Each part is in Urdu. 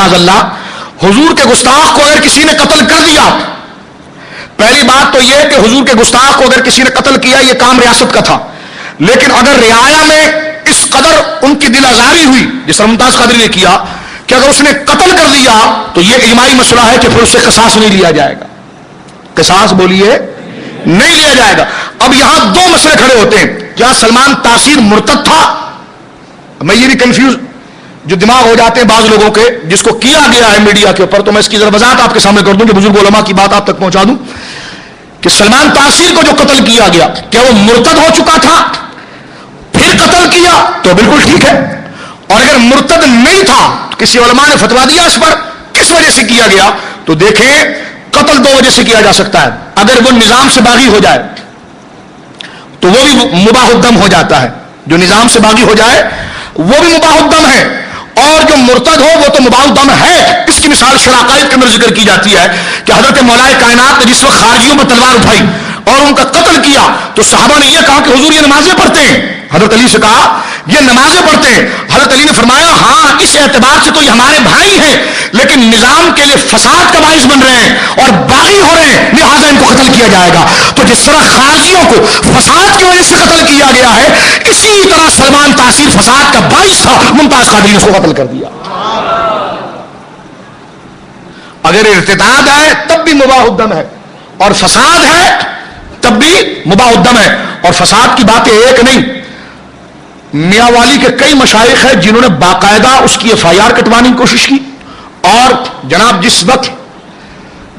معاذ اللہ حضور کے گستاخ کو اگر کسی نے قتل کر دیا، پہلی بات تو یہ کہ حضور کے گستاخ کو اگر کسی نے قتل کیا یہ کام ریاست کا تھا، لیکن اگر رعایا میں اس قدر ان کی دل آزاری ہوئی جس طرح ممتاز قادری نے کیا کہ اگر اس نے قتل کر دیا تو یہ اجماعی مسئلہ ہے کہ پھر اس سے قصاص نہیں لیا جائے گا، قصاص بولیے نہیں لیا جائے گا۔ اب یہاں دو مسئلے کھڑے ہوتے ہیں، کیا سلمان تاثیر مرتد تھا؟ میں یہ بھی کنفیوز جو دماغ ہو جاتے ہیں بعض لوگوں کے جس کو کیا گیا ہے میڈیا کے اوپر، تو میں اس کی ذرا وضاحت آپ کے سامنے کر دوں کہ بزرگ علماء کی بات آپ تک پہنچا دوں کہ سلمان تاثیر کو جو قتل کیا گیا کیا وہ مرتد ہو چکا تھا پھر قتل کیا تو بالکل ٹھیک ہے، اور اگر مرتد نہیں تھا کسی علماء نے فتوا دیا اس پر کس وجہ سے کیا گیا تو دیکھیں قتل دو وجہ سے کیا جا سکتا ہے، اگر وہ نظام سے باغی ہو جائے تو وہ بھی مباح الدم ہو جاتا ہے، جو نظام سے باغی ہو جائے وہ بھی مباح الدم ہے، اور جو مرتد ہو وہ تو مباح الدم ہے۔ اس کی مثال شرائع کے اندر ذکر کی جاتی ہے کہ حضرت مولا کائنات نے جس وقت خارجیوں پر تلوار اٹھائی اور ان کا قتل کیا تو صحابہ نے یہ کہا کہ حضور یہ نمازیں پڑھتے ہیں، حضرت علی سے کہا یہ نمازیں پڑھتے ہیں، حضرت علی نے فرمایا ہاں اس اعتبار سے تو یہ ہمارے بھائی ہیں لیکن نظام کے لیے فساد کا باعث بن رہے ہیں اور باغی ہو رہے ہیں لہٰذا ان کو قتل کیا جائے گا۔ تو جس طرح خارجیوں کو فساد کی وجہ سے قتل کیا گیا ہے اسی طرح سلمان تاثیر فساد کا باعث تھا، ممتاز قادری نے اس کو قتل کر دیا۔ اگر ارتداد ہے تب بھی مباح الدم ہے اور فساد ہے تب بھی مباح الدم ہے، اور فساد کی باتیں ایک نہیں، میاں والی کے کئی مشائخ ہیں جنہوں نے باقاعدہ اس کی FIR کٹوانے کی کوشش کی، اور جناب جس وقت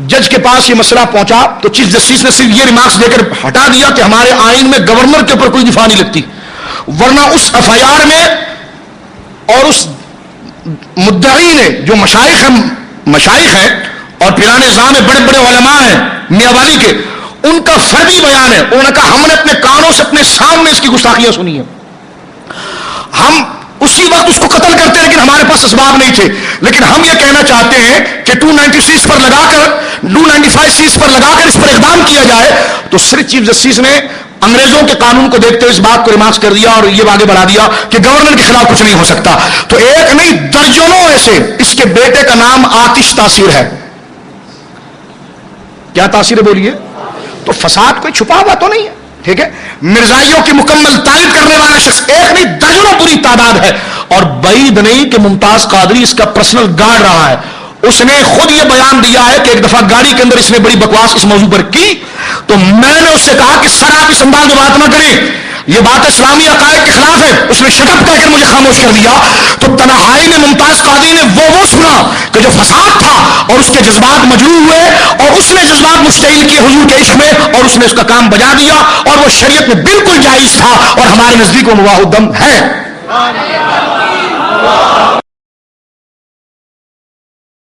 جج کے پاس یہ مسئلہ پہنچا تو چیف جسٹس نے صرف یہ ریمارکس دے کر ہٹا دیا کہ ہمارے آئین میں گورنر کے اوپر کوئی دفاع نہیں لگتی، ورنہ اس FIR میں اور اس مدعی نے جو مشائخ ہیں اور پیران نظام میں بڑے بڑے علماء ہیں میاں والی کے، ان کا فردی بیان ہے، انہوں نے کہا ہم نے اپنے کانوں سے اپنے سامنے اس کی گستاخیاں سنی ہیں، ہم اسی وقت اس کو قتل کرتے لیکن ہمارے پاس اسباب نہیں تھے، لیکن ہم یہ کہنا چاہتے ہیں کہ 296 پر لگا کر 295 پر لگا کر اس پر اقدام کیا جائے، تو صرف چیف جسٹس نے انگریزوں کے قانون کو دیکھتے ہوئے اس بات کو ریمارکس کر دیا اور یہ آگے بڑھا دیا کہ گورنر کے خلاف کچھ نہیں ہو سکتا۔ تو ایک نہیں درجنوں ایسے، اس کے بیٹے کا نام آتش تاثیر ہے، کیا تاثیر ہے بولیے؟ تو فساد کوئی چھپا ہوا تو نہیں ہے، ٹھیک ہے، مرزائیوں کی مکمل تائید کرنے والا شخص ایک نہیں درجنوں بری تعداد ہے، اور بعید نہیں کہ ممتاز قادری اس کا پرسنل گارڈ رہا ہے۔ اس نے خود یہ بیان دیا ہے کہ ایک دفعہ گاڑی کے اندر اس نے بڑی بکواس اس موضوع پر کی تو میں نے اس سے کہا کہ سر آپ اس انداز میں بات نہ کریں، یہ بات اسلامی عقائد کے خلاف ہے، اس نے شٹ اپ کہہ کر مجھے خاموش کر دیا۔ تو تنہائی میں ممتاز قادری نے وہ سنا کہ جو فساد تھا اور اس کے جذبات مجروح ہوئے اور اس نے جذبات مشتعل کیے حضور کے عشق میں اور اس نے اس کا کام بجا دیا، اور وہ شریعت میں بالکل جائز تھا اور ہمارے نزدیک وہ مباح الدم ہے۔